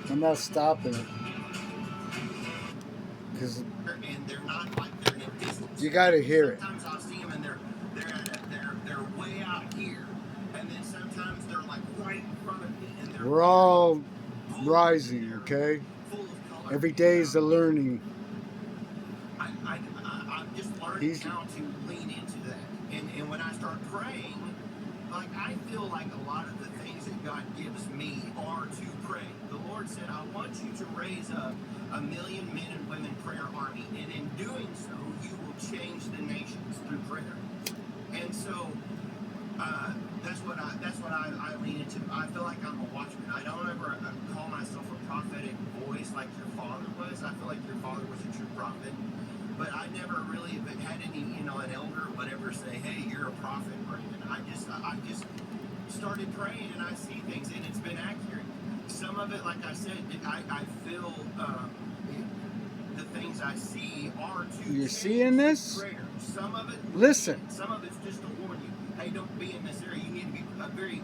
I'm not stopping it because and they're not like they're in distance. you got to hear it. Sometimes I'll see them and they're way out here, and then sometimes they're like right in front of me, and they're We're all rising, okay? full of color. Every day is a learning. I'm just learning how to lean into that, and when I start praying, like I feel like a lot of the things that God gives me are to pray. The Lord said, "I want you to raise up 1,000,000 men and women prayer army, and in doing so, you will change the nations through prayer." And so that's what I lean into. I feel like I'm a watchman. I don't ever call myself a prophetic voice like your father was. I feel like your father was a true prophet, but I never really had any, an elder or whatever say, "Hey, you're a prophet, Brandon." I just started praying and I see things, and it's been accurate. Some of it, like I said, I feel the things I see are to. You're seeing this? Prayer. Some of it. Listen. Some of it's just to warn you. Hey, don't be in this area. You need to be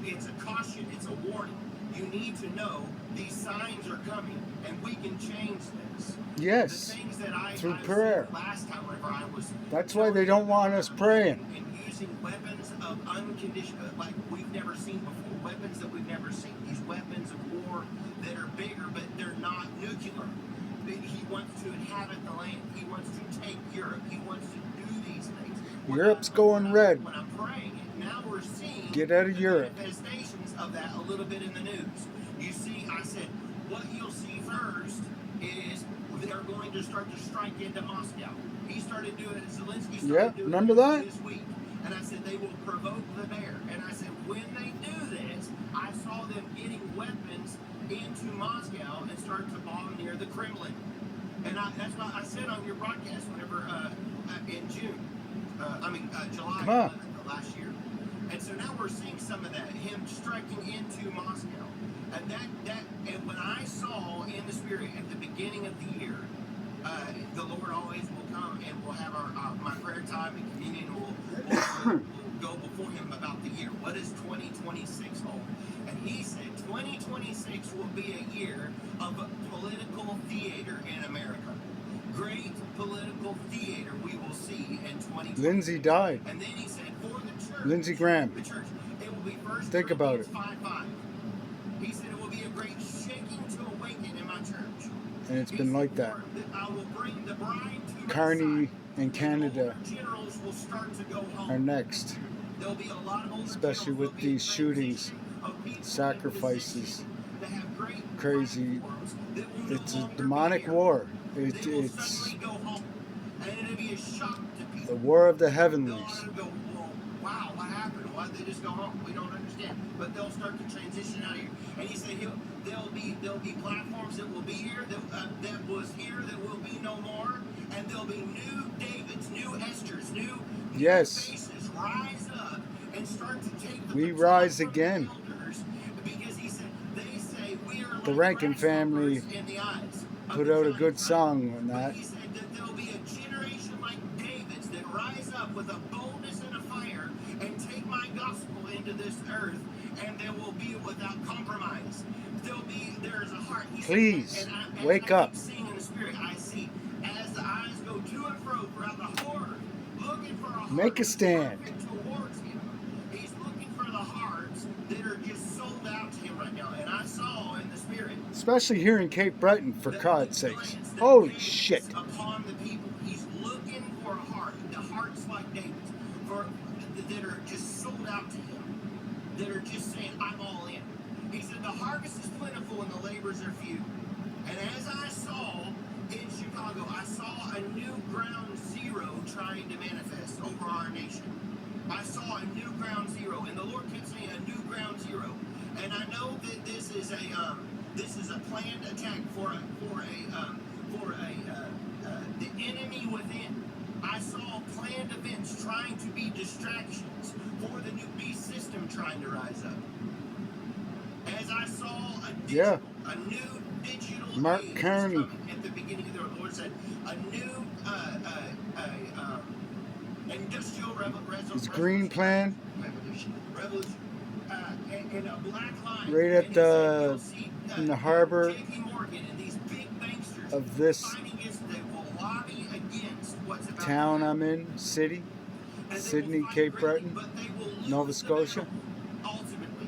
it's a caution. It's a warning. You need to know these signs are coming, and we can change this. Yes. The things that through prayer. Last time, whenever I was. That's why they don't want us praying. And using weapons of unconditional, like we've never seen before. Weapons that we've never seen. These weapons of war that are bigger, but they're not nuclear. He wants to inhabit the land. He wants to take Europe. He wants to do these things. Europe's going red. When I'm praying, now we're seeing get out of Europe. Manifestations of that a little bit in the news. You see, I said, what you'll see first is they're going to start to strike into Moscow. He started doing it. Zelensky started doing remember it that? this week. And I said, they will provoke the bear. And I said, when they do this, I saw them getting weapons into Moscow and start to bomb near the Kremlin. And that's what I said on your broadcast whenever in June. July 11th, last year. And so now we're seeing some of that, him striking into Moscow. And when I saw in the spirit at the beginning of the year, the Lord always will come and we'll have my prayer time and communion will go before him about the year. What does 2026 hold? And he said 2026 will be a year of political theater in America. Great political theater we will see in 2026. Lindsey died. And then he said for the church. Lindsey Graham. The church. It will be first. Think about it. 5:5. He said it will be a great shaking to awaken in my church. And it's been like that. I will bring the bride to Carney and Canada generals will start to go home. are next. There'll be a lot of especially with these shootings, sacrifices, crazy. It's a demonic war. It's the war of the heavenlies. Wow, what happened? Why did they just go home? We don't understand. But they'll start to transition out of here. And he said there'll be platforms that will be here that was here that will be no more, and there'll be new Davids, new Esthers, new faces rise up and start to take we rise again. Because he said they say we are the Rankin family put out a good song on that. He said that there'll be a generation like David's that rise up with a boldness and a fire and take my gospel into this earth, and there will be without compromise. There's a heart. Please wake up. Seeing in the spirit, I see as the eyes go to and fro throughout the horde, looking for a heart. Make a stand. Towards him. He's looking for the hearts that are just sold out to him right now. And I saw in the spirit, especially here in Cape Breton, for God's sakes. Holy shit. Upon the people. He's looking for a heart, the hearts like David's, that are just sold out to him, that are just saying, I'm all in. He said, the harvest is plentiful and the labors are few. And as I saw in Chicago, I saw a new ground zero trying to manifest over our nation. I saw a new ground zero, and the Lord kept saying a new ground zero. And I know that this is a planned attack for the enemy within. I saw planned events trying to be distractions for the new beast system trying to rise up. As I saw a new digital Mark age Carney at the beginning of the Lord said a new industrial revolution. His green plan. Revolution. And a black line. Right at the in the harbor JP Morgan and these big banksters of this fighting against they will lobby against what's about town to I'm in, city, and they will Sydney, fight Cape greatly, Breton, but they will lose Nova the Scotia. battle, ultimately.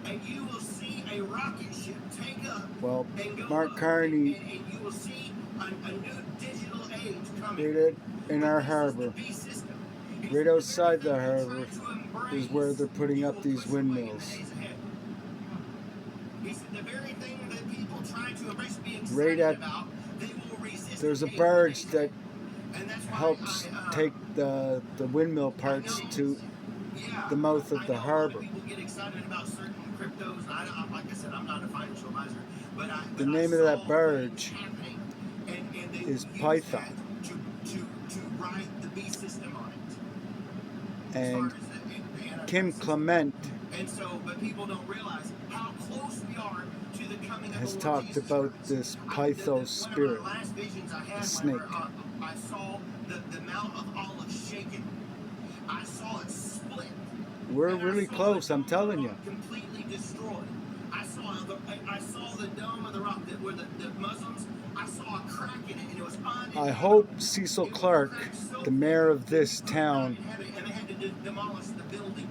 And you will see a rocket ship take up Well, and go Mark up, Carney, and you will see a new digital age coming. right in our But this is the harbor, beast system. He right said, outside the "The very harbor, thing you try to is where they're embrace, putting you up will these push away in the windmills. days ahead." He said, "The very thing that people try to embrace and be Right excited at, about, they will resist there's a the days in the barge days that ahead." And that's why helps take the windmill I parts know, to yeah, the mouth of I the know a lot harbor. of people get excited about certain cryptos. Like I said, I'm not a financial advisor, but The I name of saw that things barge happening, and they is will use Python. that to write the B system on it. As far And as the Antichrist Kim system. Clement And so, but people don't realize how close we are to the coming of has the Lord talked Jesus about Christ. this One Pythos of spirit, my last visions I a had, snake. whenever I saw the Mount of Olives shaken. I saw it split. We're And I really saw close, the I'm dome of the telling you. rock completely destroyed. I saw the dome of the rock that where the Muslims. I saw a crack in it, and it was I uninhabited. hope Cecil It was Clark, cracked so the thick mayor of that this you could not town, inhabit it, and they had to demolish the building.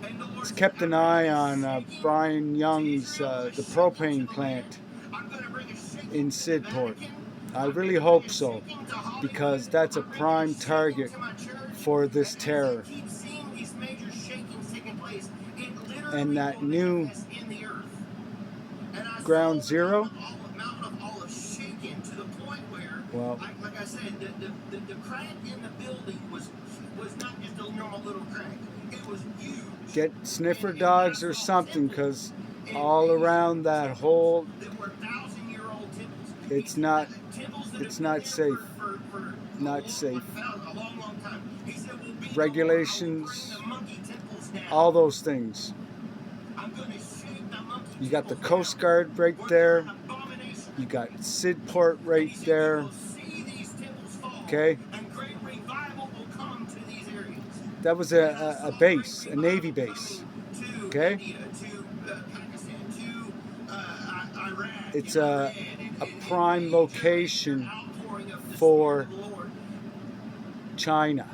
And the Lord has said, kept "I'm an eye bringing a on shaking Brian to Young's Israel, a the shaking to propane the plant land. I'm going to bring a shaking in to the Sidport. Vatican. I I'm really going to hope bring a so, shaking to Hollywood. because that's a I'm bringing a prime shaking target to my church." for this And as terror. I keep seeing these major shakings taking place, it literally And that will new manifest in the earth. And I Ground saw Zero, the Mountain of Olives shaking to the point where, well, like I said, the crack in the building was not just a normal little crack. It was huge. get sniffer And dogs I or saw something, temples because in all Asia, around that temples whole, that were 1,000-year-old temples. it's not, Temples that it's have been not there safe, for not safe. a long, long time. He said, "Will be no more. I will bring Regulations, the monkey temples down. all those things. I'm going to shake the monkey You got the temples Coast down, Guard right where they're an there. abomination." You got Sidport And right he said, "You there. will see these temples fall, Okay, and great revival will come to these areas." that was And I a saw base, great a Navy revival base. coming to Okay, India, to Pakistan, to Iraq, it's and a Iran, and prime Egypt. They're location outpouring of the Spirit for of the Lord. China.